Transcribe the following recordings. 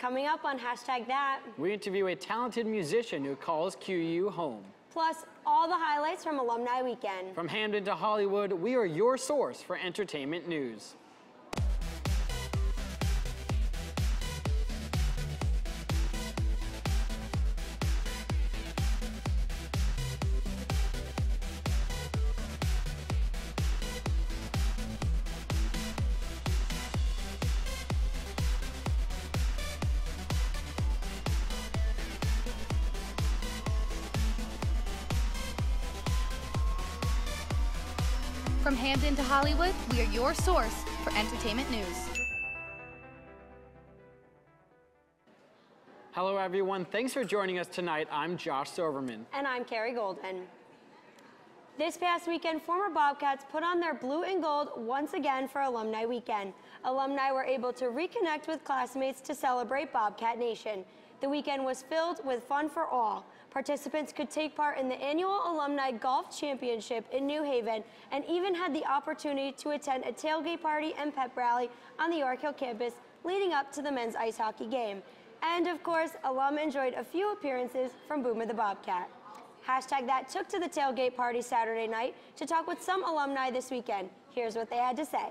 Coming up on Hashtag That, we interview a talented musician who calls QU home. plus all the highlights from Alumni Weekend. From Hamden to Hollywood, we are your source for entertainment news. From Hamden to Hollywood, we are your source for entertainment news. Hello everyone, thanks for joining us tonight. I'm Josh Silverman. And I'm Carrie Golden. This past weekend, former Bobcats put on their blue and gold once again for Alumni Weekend. Alumni were able to reconnect with classmates to celebrate Bobcat Nation. The weekend was filled with fun for all. Participants could take part in the annual Alumni Golf Championship in New Haven and even had the opportunity to attend a tailgate party and pep rally on the York Hill campus leading up to the men's ice hockey game. And of course, alum enjoyed a few appearances from Boomer the Bobcat. Hashtag That took to the tailgate party Saturday night to talk with some alumni this weekend. Here's what they had to say.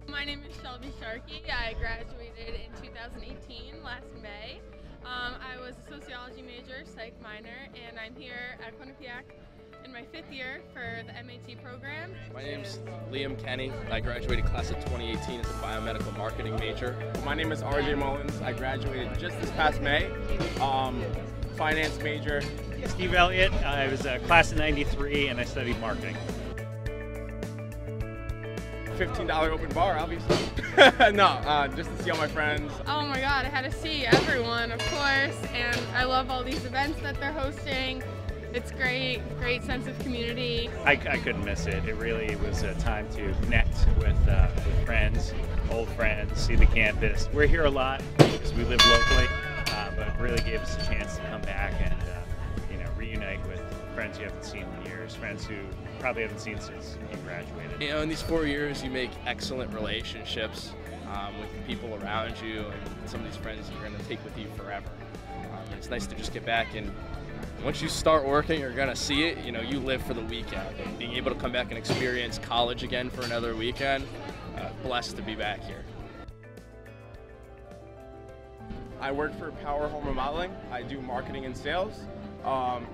My name is Shelby Sharkey. I graduated in 2018, last May. I was a sociology major, psych minor, and I'm here at Quinnipiac in my 5th year for the MAT program. My name's Liam Kenny. I graduated class of 2018 as a biomedical marketing major. My name is RJ Mullins. I graduated just this past May, finance major. Steve Elliott. I was a class of 93 and I studied marketing. $15 open bar, obviously. No, just to see all my friends. Oh my god, I had to see everyone, of course, and I love all these events that they're hosting. It's great sense of community. I couldn't miss it. It really was a time to connect with friends, old friends, see the campus. We're here a lot because we live locally, but it really gave us a chance to come back and reunite with friends you haven't seen in years, friends who probably haven't seen since you graduated. You know, in these 4 years, you make excellent relationships with the people around you, and some of these friends you're going to take with you forever. And it's nice to just get back, and once you start working, you're going to see it. You know, you live for the weekend, and being able to come back and experience college again for another weekend, blessed to be back here. I work for Power Home Remodeling. I do marketing and sales.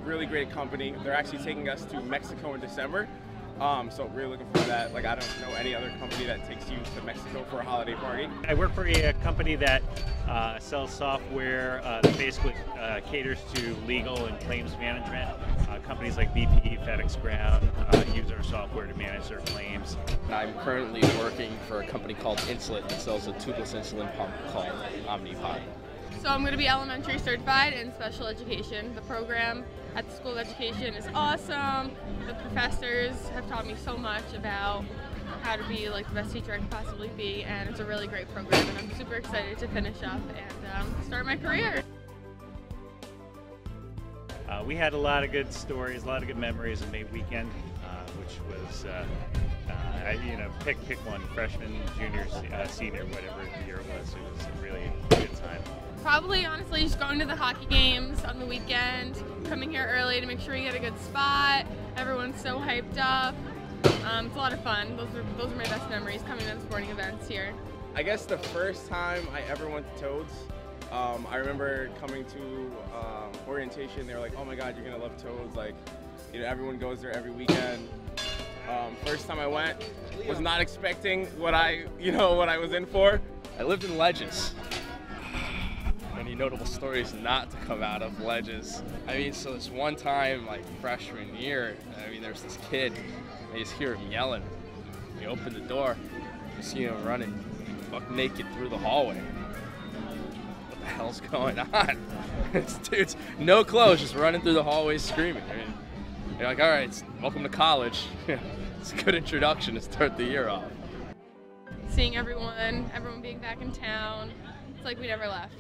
Really great company. They're actually taking us to Mexico in December. So really looking forward to that. Like, I don't know any other company that takes you to Mexico for a holiday party. I work for a company that sells software that basically caters to legal and claims management. Companies like BP, FedEx Ground use our software to manage their claims. I'm currently working for a company called Insulet that sells a tubeless insulin pump called Omnipod. So I'm going to be elementary certified in special education. The program at the School of Education is awesome. The professors have taught me so much about how to be like the best teacher I could possibly be, and it's a really great program, and I'm super excited to finish up and start my career. We had a lot of good stories, a lot of good memories of May weekend, which was, pick one, freshman, junior, senior, whatever year it was. It was a really good time. Probably, honestly, just going to the hockey games on the weekend, coming here early to make sure we get a good spot. Everyone's so hyped up. It's a lot of fun. Those are my best memories, coming to the sporting events here. I guess the first time I ever went to Toads, I remember coming to orientation. They were like, "Oh my God, you're gonna love Toads!" Like, everyone goes there every weekend. First time I went, was not expecting what I was in for. I lived in Ledges. Any notable stories not to come out of Ledges? I mean, so this one time, like freshman year, there's this kid, I just hear him yelling. We open the door, you see him running buck naked through the hallway. What the hell's going on? This dude's no clothes, just running through the hallway screaming. I mean, you're like, all right, welcome to college. It's a good introduction to start the year off. Seeing everyone being back in town, it's like we never left.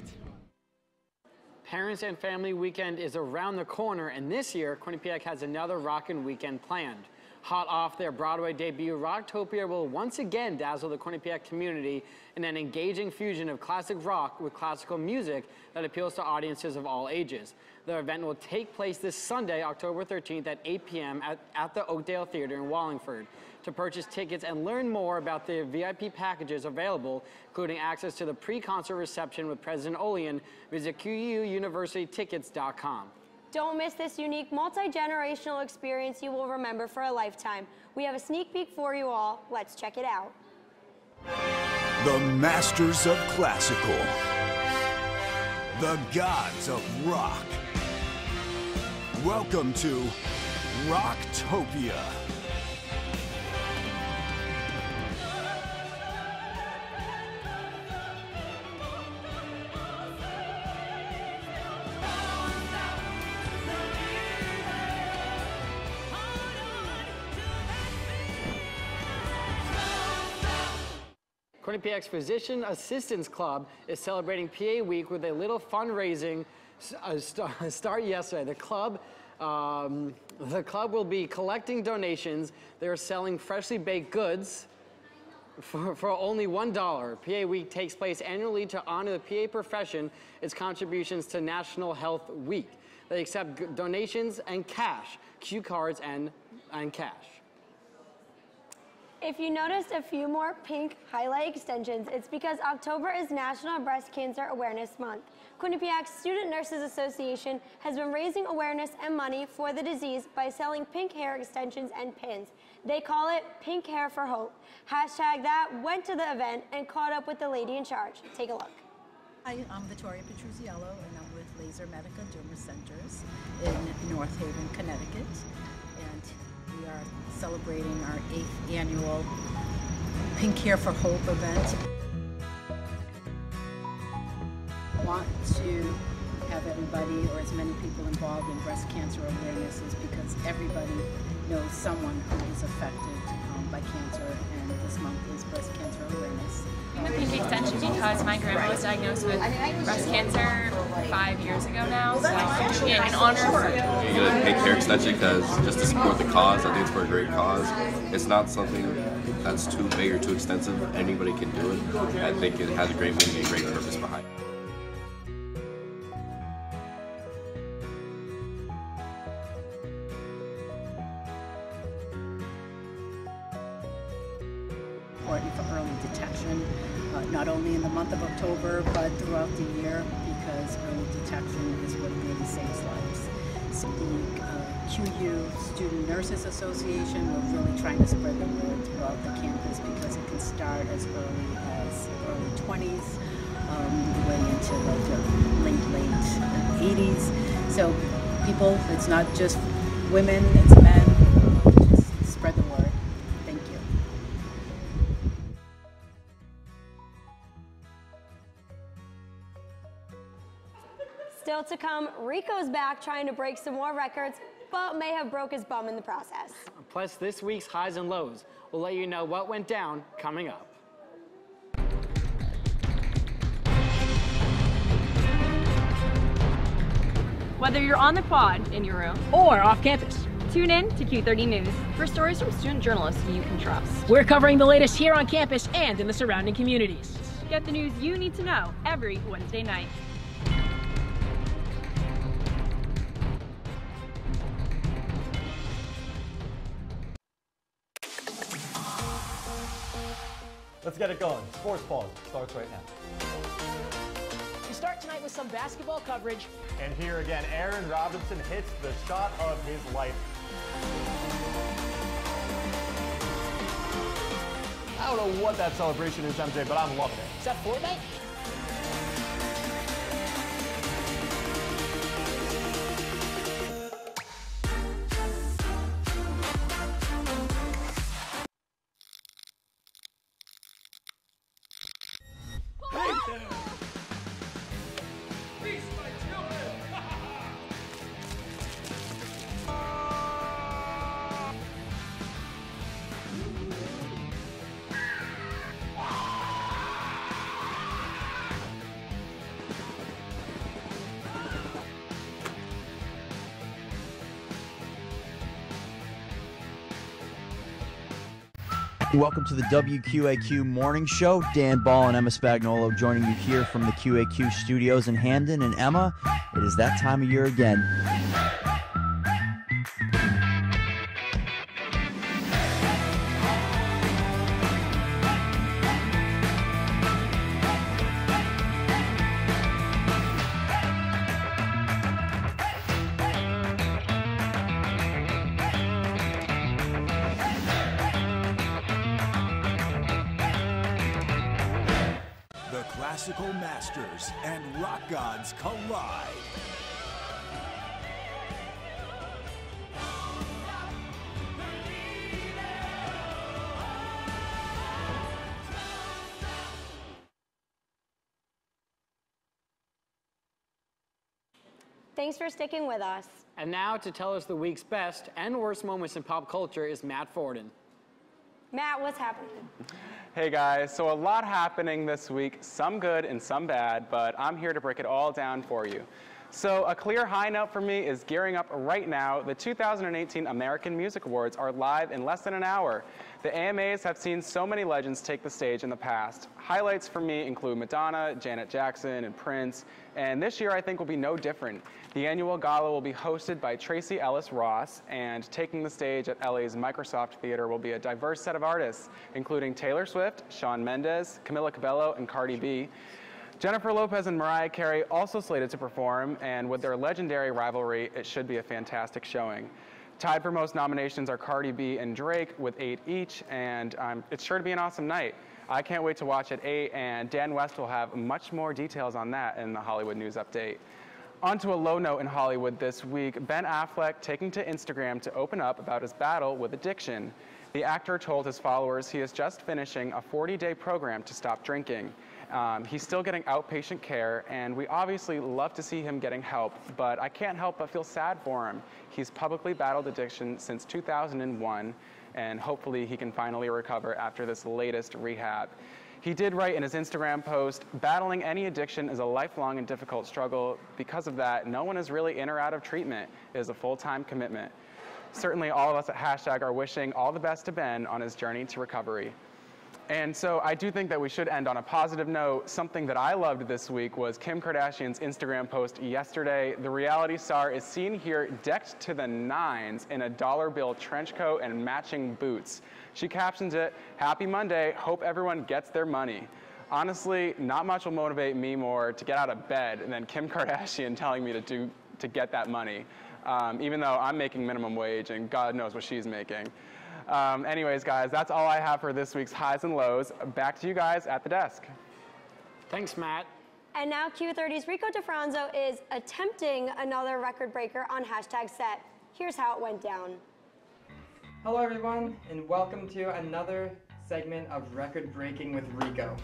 Parents and Family Weekend is around the corner, and this year, Quinnipiac has another rockin' weekend planned. Hot off their Broadway debut, Rocktopia will once again dazzle the Quinnipiac community in an engaging fusion of classic rock with classical music that appeals to audiences of all ages. The event will take place this Sunday, October 13th at 8 p.m. at the Oakdale Theater in Wallingford. To purchase tickets and learn more about the VIP packages available, including access to the pre-concert reception with President Olian, visit QUuniversitytickets.com. Don't miss this unique multi-generational experience you will remember for a lifetime. We have a sneak peek for you all. Let's check it out. The masters of classical. The gods of rock. Welcome to Rocktopia. Quinnipiac's Physician Assistants Club is celebrating PA Week with a little fundraising start yesterday. The club will be collecting donations. They're selling freshly baked goods for only $1. PA Week takes place annually to honor the PA profession, its contributions to National Health Week. They accept donations and cash, cue cards and cash. If you noticed a few more pink highlight extensions, it's because October is National Breast Cancer Awareness Month. Quinnipiac Student Nurses Association has been raising awareness and money for the disease by selling pink hair extensions and pins. They call it Pink Hair for Hope. Hashtag that went to the event and caught up with the lady in charge. Take a look. Hi, I'm Vittoria Petruzziello, and I'm with Laser Medica Derma Centers in North Haven, Connecticut. And we are celebrating our 8th annual Pink Hair for Hope event. I want to have everybody, or as many people involved in breast cancer awareness, is because everybody knows someone who is affected by cancer, and this month is Breast Cancer Awareness. I'm a pink extension because my grandma was diagnosed with breast cancer 5 years ago now, so yeah, in honor of her. You get a pink hair extension because just to support the cause. I think it's for a great cause. It's not something that's too big or too extensive. Anybody can do it. I think it has a great meaning and great purpose behind it. Important for early detection, not only in the month of October, but throughout the year, because early detection is what really saves lives. So the QU Student Nurses Association, we're really trying to spread the word throughout the campus because it can start as early as early 20s, way into like the late 80s. So people, it's not just women, it's men, just spread the word. Thank you. Still to come, Rico's back trying to break some more records, but may have broke his bum in the process. Plus this week's highs and lows. We'll let you know what went down coming up. Whether you're on the quad in your room or off campus, tune in to Q30 News for stories from student journalists you can trust. We're covering the latest here on campus and in the surrounding communities. Get the news you need to know every Wednesday night. Let's get it going. Sports Pulse starts right now. We start tonight with some basketball coverage. And here again, Aaron Robinson hits the shot of his life. I don't know what that celebration is, MJ, but I'm loving it. Is that Fortnite? Welcome to the WQAQ Morning Show. Dan Ball and Emma Spagnolo joining you here from the QAQ studios in Hamden. And Emma, it is that time of year again. Classical masters and rock gods collide. Thanks for sticking with us. And now to tell us the week's best and worst moments in pop culture is Matt Forden. Matt, what's happening? Hey guys, so a lot happening this week, some good and some bad, but I'm here to break it all down for you. So a clear high note for me is gearing up right now. The 2018 American Music Awards are live in less than an hour. The AMAs have seen so many legends take the stage in the past. Highlights for me include Madonna, Janet Jackson, and Prince, and this year I think will be no different. The annual gala will be hosted by Tracy Ellis Ross, and taking the stage at LA's Microsoft Theater will be a diverse set of artists, including Taylor Swift, Shawn Mendes, Camila Cabello, and Cardi B. Jennifer Lopez and Mariah Carey also slated to perform, and with their legendary rivalry, it should be a fantastic showing. Tied for most nominations are Cardi B and Drake with 8 each, and it's sure to be an awesome night. I can't wait to watch at 8, and Dan West will have much more details on that in the Hollywood News Update. On to a low note in Hollywood this week, Ben Affleck taking to Instagram to open up about his battle with addiction. The actor told his followers he is just finishing a 40-day program to stop drinking. He's still getting outpatient care, and we obviously love to see him getting help, but I can't help but feel sad for him. He's publicly battled addiction since 2001, and hopefully he can finally recover after this latest rehab. He did write in his Instagram post, "Battling any addiction is a lifelong and difficult struggle. Because of that, no one is really in or out of treatment. It is a full-time commitment." Certainly all of us at Hashtag are wishing all the best to Ben on his journey to recovery. And so I do think that we should end on a positive note. Something that I loved this week was Kim Kardashian's Instagram post yesterday. The reality star is seen here decked to the nines in a dollar bill trench coat and matching boots. She captions it, "Happy Monday, hope everyone gets their money." Honestly, not much will motivate me more to get out of bed than Kim Kardashian telling me to get that money, even though I'm making minimum wage and God knows what she's making. Anyways, guys, that's all I have for this week's highs and lows. Back to you guys at the desk. Thanks, Matt. And now Q30's Rico DeFranzo is attempting another record breaker on Hashtag Set. Here's how it went down. Hello everyone, and welcome to another segment of Record Breaking with Rico.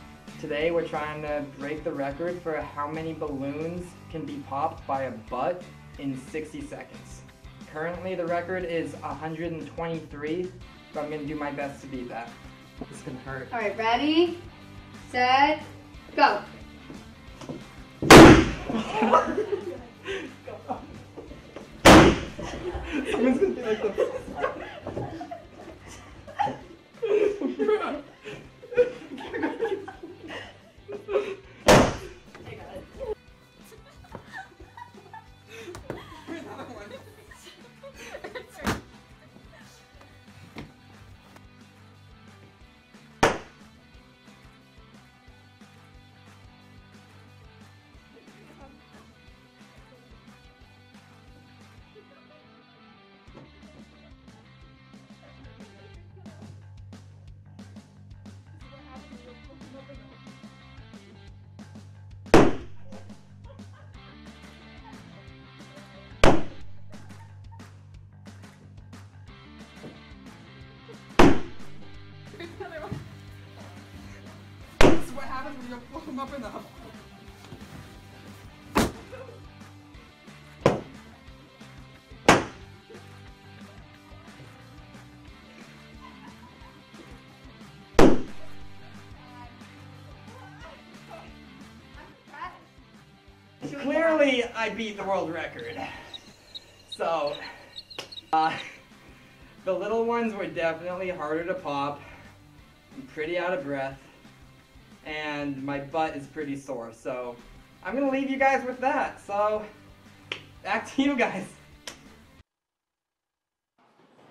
Today we're trying to break the record for how many balloons can be popped by a butt in 60 seconds. Currently the record is 123, but I'm going to do my best to beat that. This is going to hurt. All right, ready, set, go. Someone's going to be like this. What happens when you blow them up enough? Clearly, I beat the world record. So, the little ones were definitely harder to pop. I'm pretty out of breath, and my butt is pretty sore. So I'm gonna leave you guys with that. So back to you guys.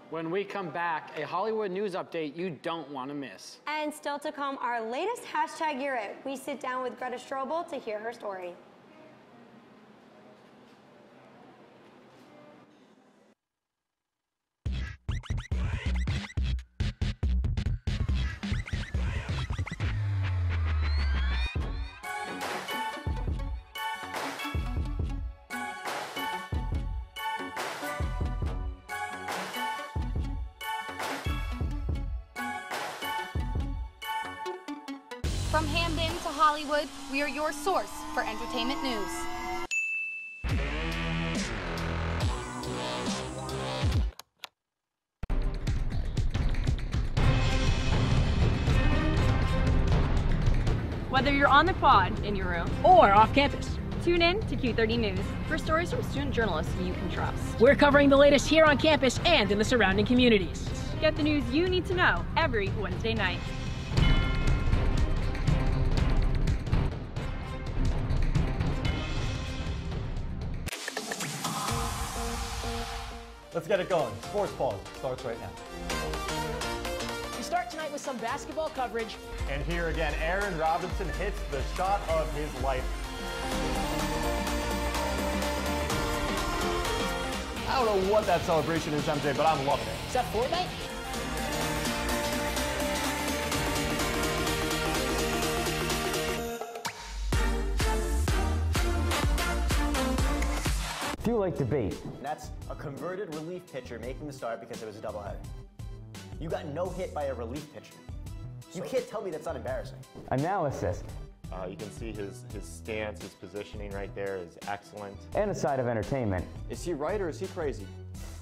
When we come back, a Hollywood news update you don't want to miss. And still to come, our latest hashtag Year It. We sit down with Greta Strobel to hear her story. From Hamden to Hollywood, we are your source for entertainment news. Whether you're on the quad in your room or off campus, tune in to Q30 News for stories from student journalists you can trust. We're covering the latest here on campus and in the surrounding communities. Get the news you need to know every Wednesday night. Let's get it going. Sports Pulse starts right now. We start tonight with some basketball coverage. And here again, Aaron Robinson hits the shot of his life. I don't know what that celebration is, MJ, but I'm loving it. Is that Fortnite? If you like debate, that's a converted relief pitcher making the start because it was a doubleheader. You got no hit by a relief pitcher. You can't tell me that's not embarrassing. Analysis. You can see his stance, his positioning right there is excellent. And a side of entertainment. Is he right or is he crazy?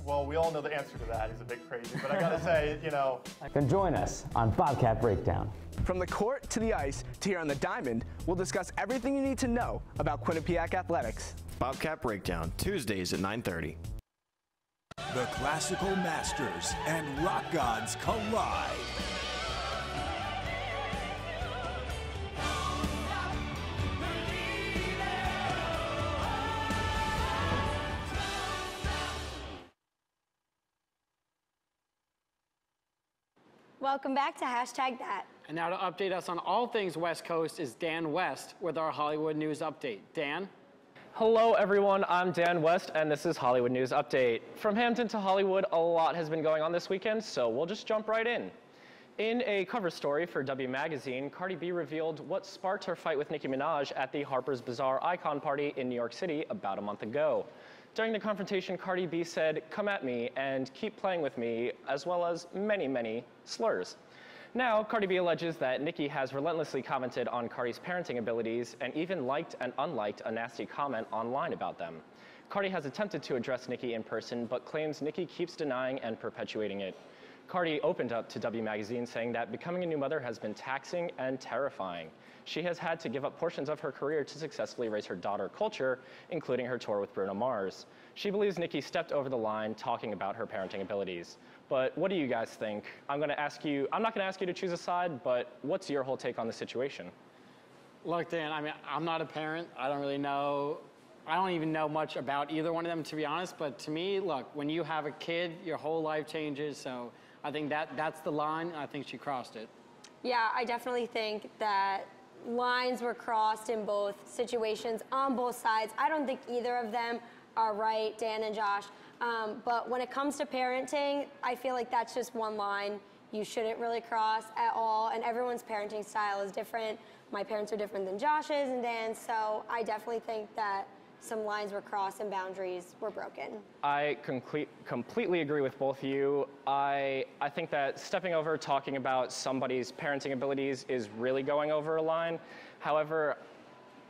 Well, we all know the answer to that. He's a bit crazy, but I gotta say, you know. Then join us on Bobcat Breakdown. From the court to the ice to here on the diamond, we'll discuss everything you need to know about Quinnipiac athletics. Bobcat Breakdown, Tuesdays at 9:30. The Classical Masters and Rock Gods collide. Welcome back to Hashtag That. And now to update us on all things West Coast is Dan West with our Hollywood News Update. Dan? Hello everyone, I'm Dan West and this is Hollywood News Update. From Hampton to Hollywood, a lot has been going on this weekend, so we'll just jump right in. In a cover story for W Magazine, Cardi B revealed what sparked her fight with Nicki Minaj at the Harper's Bazaar Icon Party in New York City about a month ago. During the confrontation, Cardi B said, "Come at me and keep playing with me," as well as many, many slurs. Now, Cardi B alleges that Nicki has relentlessly commented on Cardi's parenting abilities and even liked and unliked a nasty comment online about them. Cardi has attempted to address Nicki in person, but claims Nicki keeps denying and perpetuating it. Cardi opened up to W Magazine saying that becoming a new mother has been taxing and terrifying. She has had to give up portions of her career to successfully raise her daughter Culture, including her tour with Bruno Mars. She believes Nicki stepped over the line talking about her parenting abilities. But what do you guys think? I'm not gonna ask you to choose a side, but what's your whole take on the situation? Look, Dan, I mean, I'm not a parent. I don't even know much about either one of them, to be honest. But to me, look, when you have a kid, your whole life changes. So I think that's the line, and I think she crossed it. Yeah, I definitely think that lines were crossed in both situations on both sides. I don't think either of them are right, Dan and Josh. But when it comes to parenting, I feel like that's just one line you shouldn't really cross at all. And everyone's parenting style is different. My parents are different than Josh's and Dan's. So I definitely think that some lines were crossed and boundaries were broken. I completely agree with both of you. I think that stepping over talking about somebody's parenting abilities is really going over a line. However,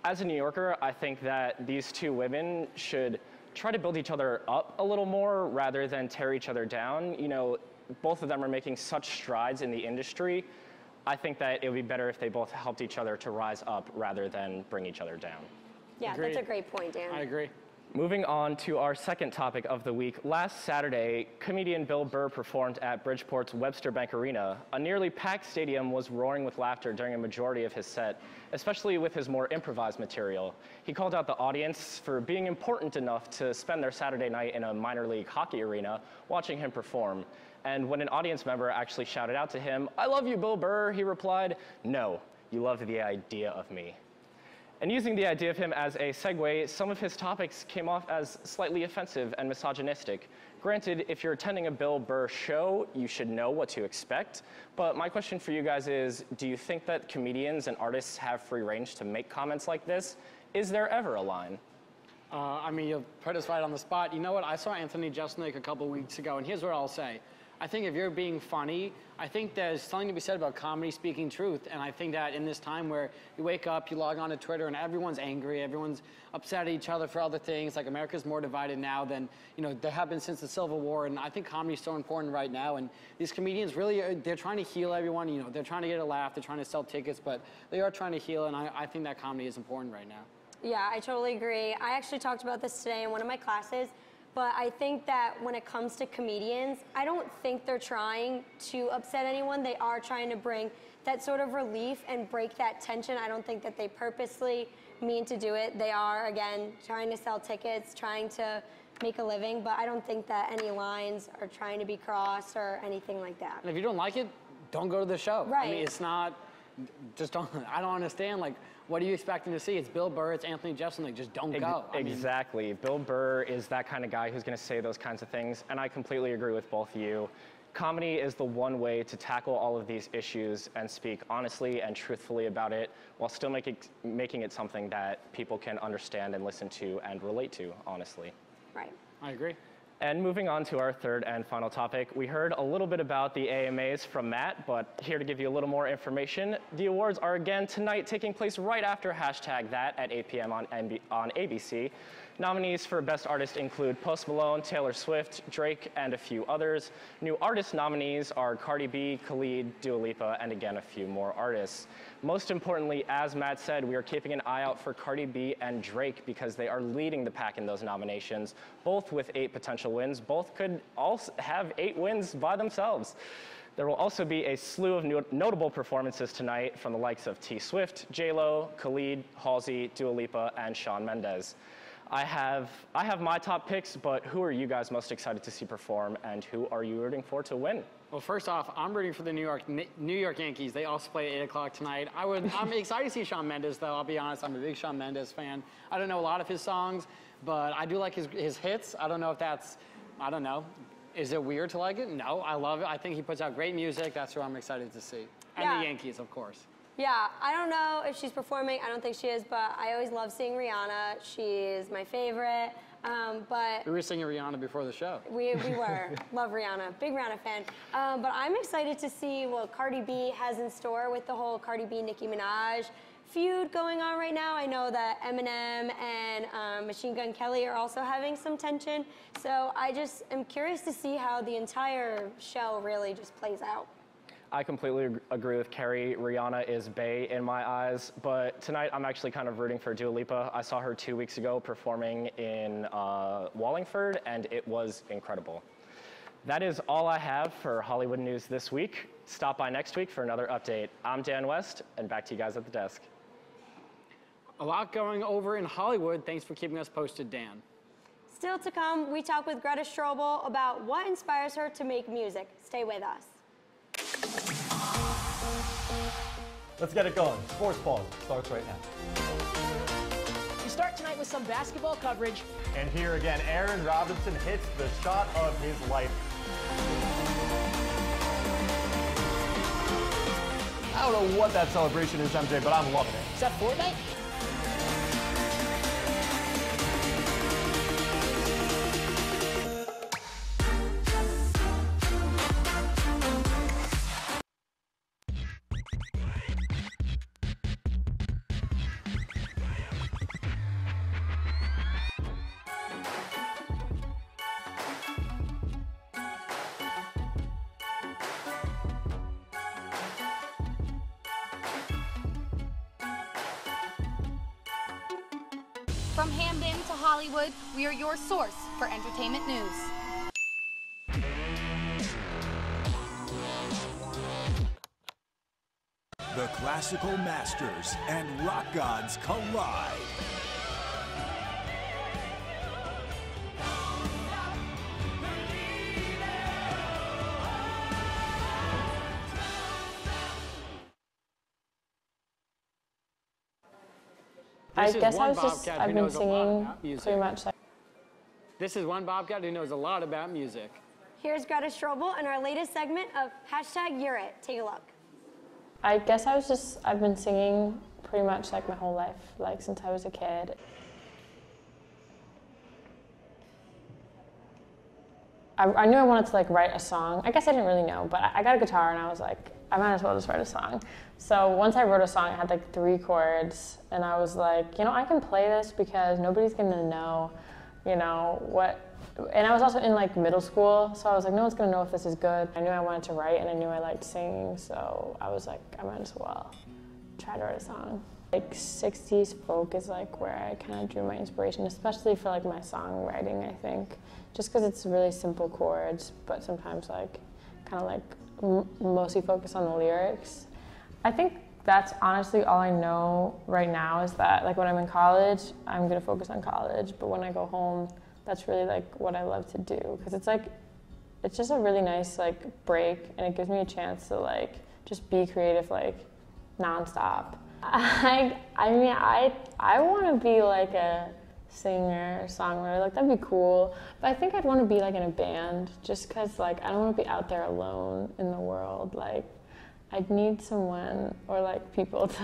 as a New Yorker, I think that these two women should try to build each other up a little more rather than tear each other down. You know, both of them are making such strides in the industry. I think that it would be better if they both helped each other to rise up rather than bring each other down. Yeah, Agreed. that's a great point, Dan. I agree. Moving on to our second topic of the week. Last Saturday, comedian Bill Burr performed at Bridgeport's Webster Bank Arena. A nearly packed stadium was roaring with laughter during a majority of his set, especially with his more improvised material. He called out the audience for being important enough to spend their Saturday night in a minor league hockey arena watching him perform. And when an audience member actually shouted out to him, "I love you, Bill Burr," he replied, "No, you love the idea of me." And using the idea of him as a segue, some of his topics came off as slightly offensive and misogynistic. Granted, if you're attending a Bill Burr show, you should know what to expect. But my question for you guys is, do you think that comedians and artists have free range to make comments like this? Is there ever a line? I mean, you'll put us right on the spot. You know what? I saw Anthony Jeselnik a couple weeks ago, and here's what I'll say. I think if you're being funny, I think there's something to be said about comedy speaking truth. And I think that in this time where you wake up, you log on to Twitter, and everyone's angry, everyone's upset at each other for other things. Like, America's more divided now than, there have been since the Civil War. And I think comedy is so important right now. And these comedians really, they're trying to heal everyone. They're trying to get a laugh, they're trying to sell tickets, but they are trying to heal. And I think that comedy is important right now. Yeah, I totally agree. I actually talked about this today in one of my classes. But I think that when it comes to comedians, I don't think they're trying to upset anyone. They are trying to bring that sort of relief and break that tension. I don't think that they purposely mean to do it. They are, again, trying to sell tickets, trying to make a living, but I don't think that any lines are trying to be crossed or anything like that. And if you don't like it, don't go to the show. Right. I mean, it's not, I don't understand, what are you expecting to see? It's Bill Burr, it's Anthony Jeselnik, just don't go. Exactly. Bill Burr is that kind of guy who's going to say those kinds of things, and I completely agree with both of you. Comedy is the one way to tackle all of these issues and speak honestly and truthfully about it while still making it something that people can understand and listen to and relate to, honestly. Right. I agree. And moving on to our third and final topic, we heard a little bit about the AMAs from Matt, but here to give you a little more information, the awards are again tonight, taking place right after #that at 8 p.m. on ABC. Nominees for Best Artist include Post Malone, Taylor Swift, Drake, and a few others. New artist nominees are Cardi B, Khalid, Dua Lipa, and again, a few more artists. Most importantly, as Matt said, we are keeping an eye out for Cardi B and Drake because they are leading the pack in those nominations, both with 8 potential wins. Both could also have 8 wins by themselves. There will also be a slew of notable performances tonight from the likes of T Swift, J-Lo, Khalid, Halsey, Dua Lipa, and Shawn Mendes. I have my top picks, but who are you guys most excited to see perform, and who are you rooting for to win? Well, first off, I'm rooting for the New York Yankees. They also play at 8 o'clock tonight. I'm excited to see Shawn Mendes, though. I'll be honest, I'm a big Shawn Mendes fan. I don't know a lot of his songs, but I do like his hits. I don't know if that's, I don't know. Is it weird to like it? No, I love it. I think he puts out great music. That's who I'm excited to see. And the Yankees, of course. Yeah, I don't know if she's performing. I don't think she is, but I always love seeing Rihanna. She's my favorite. But we were singing Rihanna before the show. We were. Love Rihanna. Big Rihanna fan. But I'm excited to see what Cardi B has in store with the whole Cardi B, Nicki Minaj feud going on right now. I know that Eminem and Machine Gun Kelly are also having some tension. So I just am curious to see how the entire show really just plays out. I completely agree with Carrie. Rihanna is bae in my eyes, but tonight I'm actually kind of rooting for Dua Lipa. I saw her 2 weeks ago performing in Wallingford, and it was incredible. That is all I have for Hollywood news this week. Stop by next week for another update. I'm Dan West, and back to you guys at the desk. A lot going over in Hollywood. Thanks for keeping us posted, Dan. Still to come, we talk with Greta Strobel about what inspires her to make music. Stay with us. Let's get it going. Sports Ball starts right now. We start tonight with some basketball coverage. And here again, Aaron Robinson hits the shot of his life. I don't know what that celebration is, MJ, but I'm loving it. Is that Fortnite? From Hamden to Hollywood, we are your source for entertainment news. The classical masters and rock gods collide. I've been singing pretty much like. This is one Bobcat who knows a lot about music. Here's Greta Strobel in our latest segment of #You're It. Take a look. I guess I've been singing pretty much like my whole life, like since I was a kid. I knew I wanted to like write a song. I guess I didn't really know, but I got a guitar and I was like, I might as well just write a song. So once I wrote a song, it had like 3 chords, and I was like, you know, I can play this because nobody's gonna know, you know, what. And I was also in like middle school, so I was like, no one's gonna know if this is good. I knew I wanted to write, and I knew I liked singing, so I was like, I might as well try to write a song. Like 60s folk is like where I kind of drew my inspiration, especially for like my songwriting, I think. Just because it's really simple chords, but sometimes like kind of like mostly focus on the lyrics. I think that's honestly all I know right now is that like when I'm in college, I'm gonna focus on college, but when I go home, that's really like what I love to do, because it's like, it's just a really nice like break, and it gives me a chance to like just be creative like nonstop. I mean, I want to be like a singer, songwriter, like that'd be cool, but I think I'd want to be like in a band, just because like I don't want to be out there alone in the world. Like I'd need someone or like people to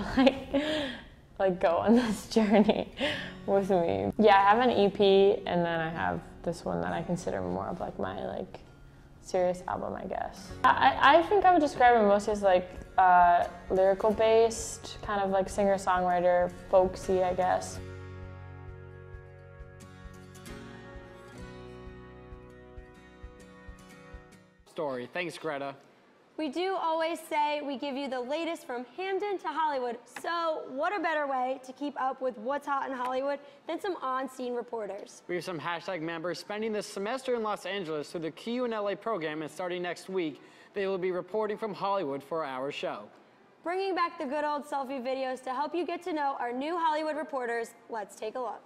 like go on this journey with me. Yeah, I have an EP, and then I have this one that I consider more of like my like serious album, I guess. I think I would describe it mostly as like lyrical based, kind of like singer-songwriter, folksy, I guess. Story. Thanks, Greta. We do always say we give you the latest from Hamden to Hollywood, so what a better way to keep up with what's hot in Hollywood than some on-scene reporters. We have some # members spending the semester in Los Angeles through the QUNLA program, and starting next week, they will be reporting from Hollywood for our show. Bringing back the good old selfie videos to help you get to know our new Hollywood reporters. Let's take a look.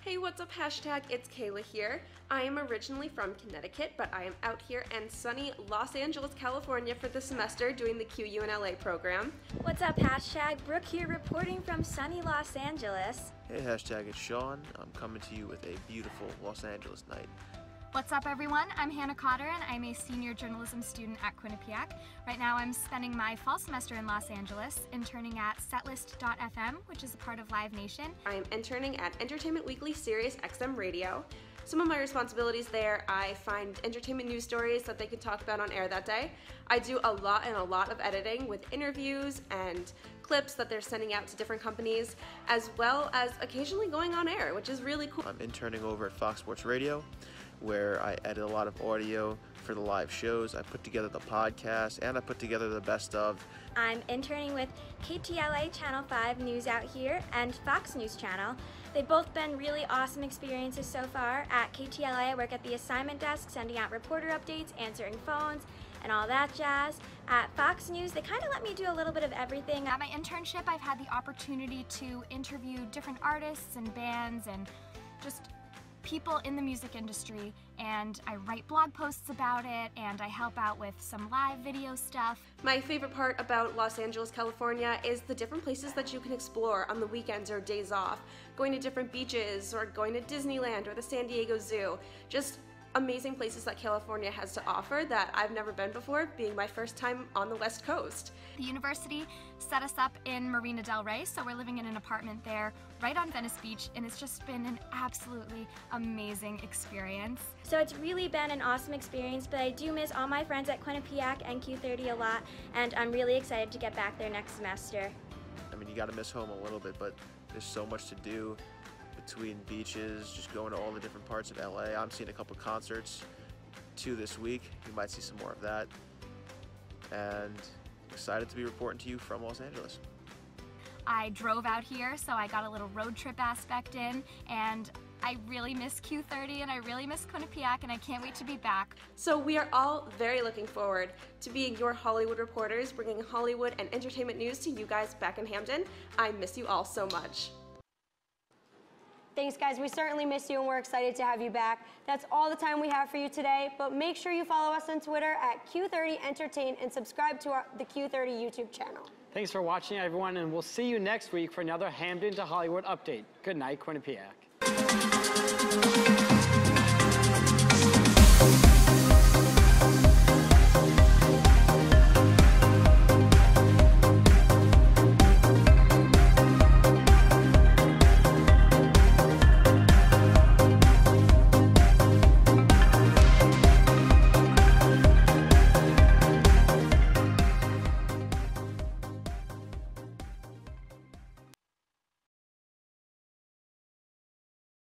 Hey, what's up, #? It's Kayla here. I am originally from Connecticut, but I am out here in sunny Los Angeles, California for the semester doing the QUNLA program. What's up, #? Brooke here reporting from sunny Los Angeles. Hey, # it's Sean. I'm coming to you with a beautiful Los Angeles night. What's up, everyone? I'm Hannah Cotter, and I'm a senior journalism student at Quinnipiac. Right now, I'm spending my fall semester in Los Angeles, interning at Setlist.fm, which is a part of Live Nation. I am interning at Entertainment Weekly Sirius XM Radio. Some of my responsibilities there, I find entertainment news stories that they can talk about on air that day. I do a lot of editing with interviews and clips that they're sending out to different companies, as well as occasionally going on air, which is really cool. I'm interning over at Fox Sports Radio, where I edit a lot of audio for the live shows. I put together the podcast, and I put together the best of. I'm interning with KTLA Channel 5 News out here and Fox News Channel. They've both been really awesome experiences so far. At KTLA, I work at the assignment desk, sending out reporter updates, answering phones, and all that jazz. At Fox News, they kind of let me do a little bit of everything. At my internship, I've had the opportunity to interview different artists and bands and just people in the music industry, and I write blog posts about it, and I help out with some live video stuff. My favorite part about Los Angeles, California is the different places that you can explore on the weekends or days off. Going to different beaches, or going to Disneyland or the San Diego Zoo. Just amazing places that California has to offer that I've never been before, being my first time on the West Coast. The university set us up in Marina del Rey, so we're living in an apartment there right on Venice Beach, and it's just been an absolutely amazing experience. So it's really been an awesome experience, but I do miss all my friends at Quinnipiac and Q30 a lot, and I'm really excited to get back there next semester. I mean, you gotta miss home a little bit, but there's so much to do between beaches, just going to all the different parts of LA. I'm seeing a couple concerts, 2 this week. You might see some more of that. And excited to be reporting to you from Los Angeles. I drove out here, so I got a little road trip aspect in, and I really miss Q30 and I really miss Quinnipiac, and I can't wait to be back. So we are all very looking forward to being your Hollywood reporters, bringing Hollywood and entertainment news to you guys back in Hamden. I miss you all so much. Thanks, guys. We certainly miss you, and we're excited to have you back. That's all the time we have for you today, but make sure you follow us on Twitter at Q30 Entertain and subscribe to the Q30 YouTube channel. Thanks for watching, everyone, and we'll see you next week for another Hamden to Hollywood update. Good night, Quinnipiac.